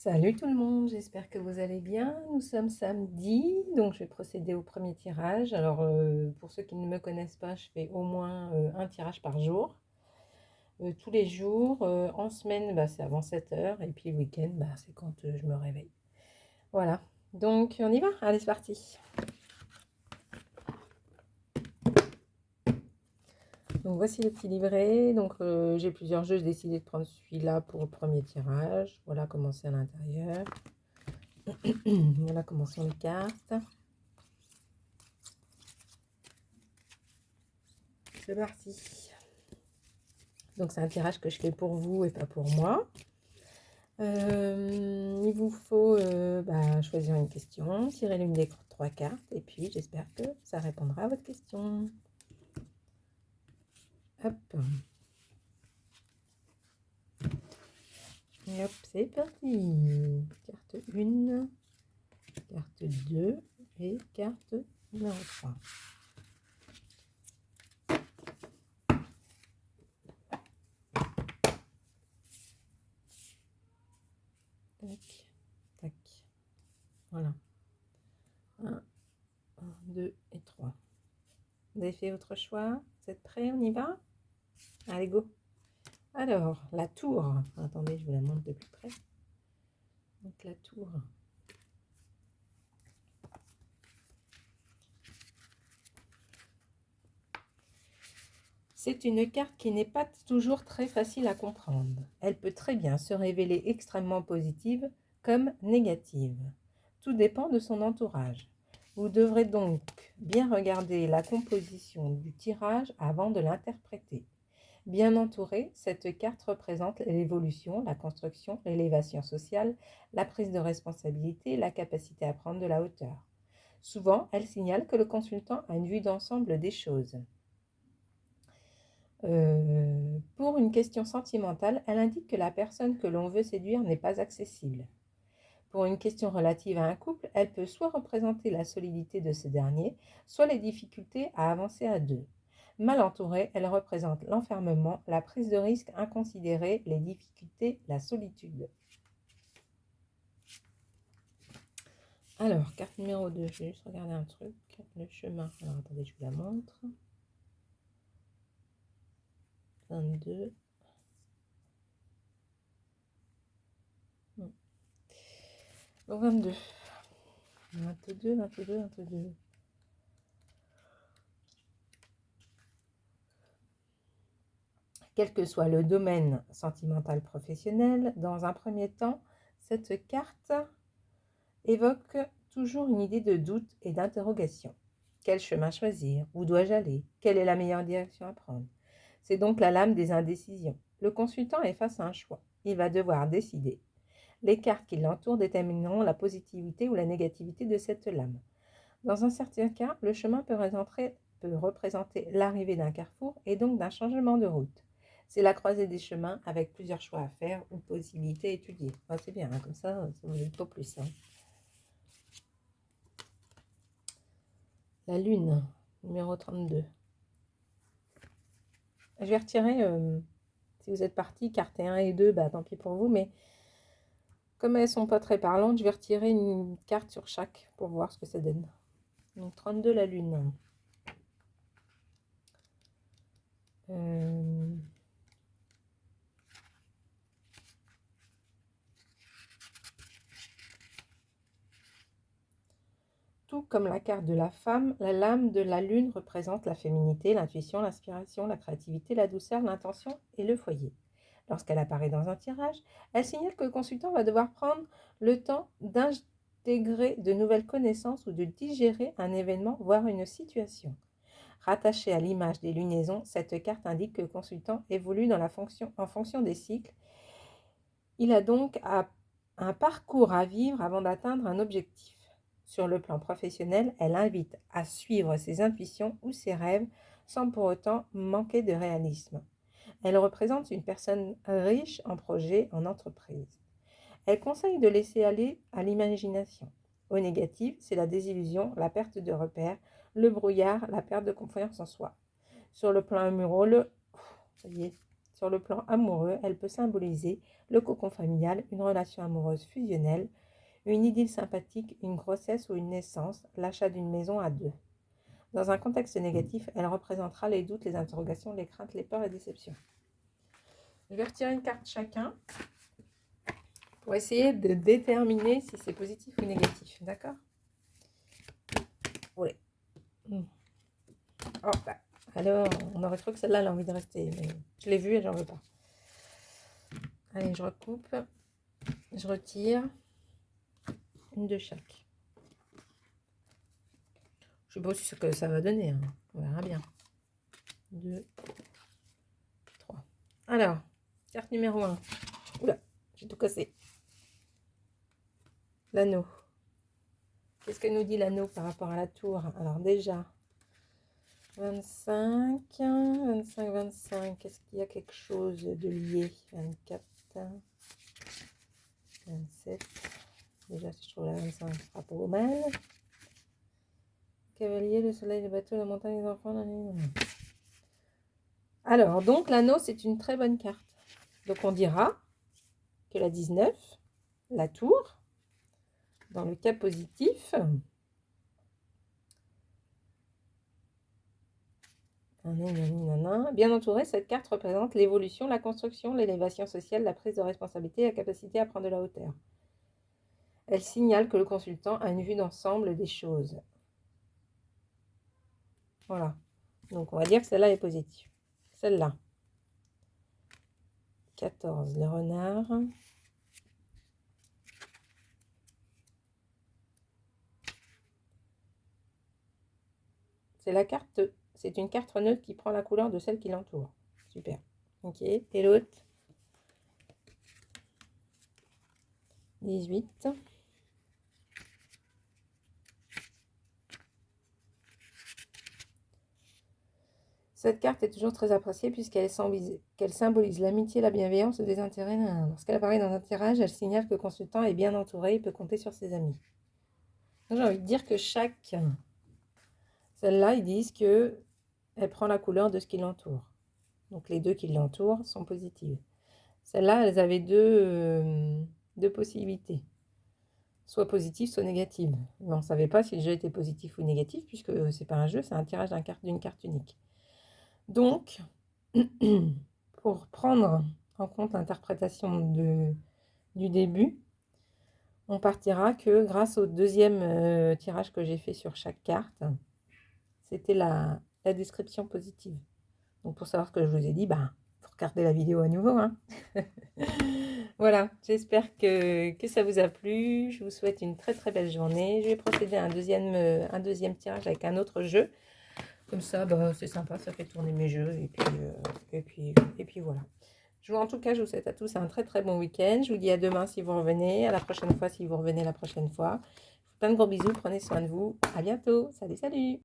Salut tout le monde, j'espère que vous allez bien. Nous sommes samedi, donc je vais procéder au premier tirage. Alors, pour ceux qui ne me connaissent pas, je fais au moins un tirage par jour. Tous les jours, en semaine, c'est avant 7 heures, et puis le week-end, c'est quand je me réveille. Voilà, donc on y va. Allez, c'est parti. Donc voici le petit livret. Donc j'ai plusieurs jeux, j'ai décidé de prendre celui-là pour le premier tirage. Voilà comment c'est à l'intérieur. Voilà comment sont les cartes. C'est parti. Donc c'est un tirage que je fais pour vous et pas pour moi. Il vous faut choisir une question, tirer l'une des 3 cartes et puis j'espère que ça répondra à votre question. Hop. Et hop, c'est parti. Carte 1, carte 2 et carte numéro 3. Tac, tac. Voilà. 1, 2 et 3. Vous avez fait votre choix? Vous êtes prêts? On y va? Allez, go! Alors, la tour. Attendez, je vous la montre de plus près. Donc, la tour. C'est une carte qui n'est pas toujours très facile à comprendre. Elle peut très bien se révéler extrêmement positive comme négative. Tout dépend de son entourage. Vous devrez donc bien regarder la composition du tirage avant de l'interpréter. Bien entourée, cette carte représente l'évolution, la construction, l'élévation sociale, la prise de responsabilité, la capacité à prendre de la hauteur. Souvent, elle signale que le consultant a une vue d'ensemble des choses. Pour une question sentimentale, elle indique que la personne que l'on veut séduire n'est pas accessible. Pour une question relative à un couple, elle peut soit représenter la solidité de ce dernier, soit les difficultés à avancer à deux. Mal entourée, elle représente l'enfermement, la prise de risque inconsidérée, les difficultés, la solitude. Alors, carte numéro 2, je vais juste regarder un truc. Le chemin. Alors, attendez, je vous la montre. 22. Donc 22. 22, 22, 22. Quel que soit le domaine sentimental professionnel, dans un premier temps, cette carte évoque toujours une idée de doute et d'interrogation. Quel chemin choisir? Où dois-je aller? Quelle est la meilleure direction à prendre? C'est donc la lame des indécisions. Le consultant est face à un choix. Il va devoir décider. Les cartes qui l'entourent détermineront la positivité ou la négativité de cette lame. Dans un certain cas, le chemin peut représenter l'arrivée d'un carrefour et donc d'un changement de route. C'est la croisée des chemins avec plusieurs choix à faire ou possibilités à étudier. C'est bien, comme ça vous n'êtes pas plus. La lune, numéro 32. Je vais retirer, si vous êtes parti, carte 1 et 2, tant pis pour vous, mais comme elles ne sont pas très parlantes, je vais retirer une carte sur chaque pour voir ce que ça donne. Donc 32, la lune. Tout comme la carte de la femme, la lame de la lune représente la féminité, l'intuition, l'inspiration, la créativité, la douceur, l'intention et le foyer. Lorsqu'elle apparaît dans un tirage, elle signale que le consultant va devoir prendre le temps d'intégrer de nouvelles connaissances ou de digérer un événement, voire une situation. Rattachée à l'image des lunaisons, cette carte indique que le consultant évolue en fonction des cycles. Il a donc un parcours à vivre avant d'atteindre un objectif. Sur le plan professionnel, elle invite à suivre ses intuitions ou ses rêves sans pour autant manquer de réalisme. Elle représente une personne riche en projets, en entreprise. Elle conseille de laisser aller à l'imagination. Au négatif, c'est la désillusion, la perte de repères, le brouillard, la perte de confiance en soi. Sur le plan amoureux, Sur le plan amoureux, elle peut symboliser le cocon familial, une relation amoureuse fusionnelle, une idylle sympathique, une grossesse ou une naissance, l'achat d'une maison à deux. Dans un contexte négatif, elle représentera les doutes, les interrogations, les craintes, les peurs et déceptions. Je vais retirer une carte chacun pour essayer de déterminer si c'est positif ou négatif. D'accord? Oui. Oh, bah. Alors, on aurait cru que celle-là, elle a envie de rester, mais je l'ai vue et j'en veux pas. Allez, je recoupe. Je retire une de chaque. Je sais pas ce que ça va donner. Hein. On verra bien. 2, 3. Alors, carte numéro 1. Oula, j'ai tout cassé. L'anneau. Qu'est-ce que nous dit l'anneau par rapport à la tour? Alors déjà, 25, 25, 25. Est-ce qu'il y a quelque chose de lié? 24, 27. Déjà, si je trouve la 25, ce sera pas au mal. Cavalier, le soleil, le bateau, la montagne, les enfants. Alors, donc, l'anneau, c'est une très bonne carte. Donc, on dira que la 19, la tour, dans le cas positif, bien entourée, cette carte représente l'évolution, la construction, l'élévation sociale, la prise de responsabilité, la capacité à prendre de la hauteur. Elle signale que le consultant a une vue d'ensemble des choses. Voilà. Donc, on va dire que celle-là est positive. Celle-là. 14, le renard. C'est la carte, c'est une carte neutre qui prend la couleur de celle qui l'entoure. Super. Ok. Et l'autre? 18. Cette carte est toujours très appréciée puisqu'elle symbolise l'amitié, la bienveillance et des intérêts. Lorsqu'elle apparaît dans un tirage, elle signale que le consultant est bien entouré et peut compter sur ses amis. J'ai envie de dire que celle-là, ils disent qu'elle prend la couleur de ce qui l'entoure. Donc les deux qui l'entourent sont positives. Celle-là, elles avaient deux possibilités. Soit positive, soit négative. Mais on ne savait pas si le jeu était positif ou négatif puisque ce n'est pas un jeu, c'est un tirage d'une carte unique. Donc, pour prendre en compte l'interprétation du début, on partira que grâce au deuxième tirage que j'ai fait sur chaque carte, c'était la description positive. Donc pour savoir ce que je vous ai dit, faut regarder la vidéo à nouveau. Hein. Voilà, j'espère que ça vous a plu. Je vous souhaite une très très belle journée. Je vais procéder à un deuxième tirage avec un autre jeu. Comme ça, c'est sympa, ça fait tourner mes jeux. Et puis voilà. En tout cas, je vous souhaite à tous un très très bon week-end. Je vous dis à demain si vous revenez, à la prochaine fois si vous revenez la prochaine fois. Plein de gros bisous, prenez soin de vous. À bientôt. Salut, salut.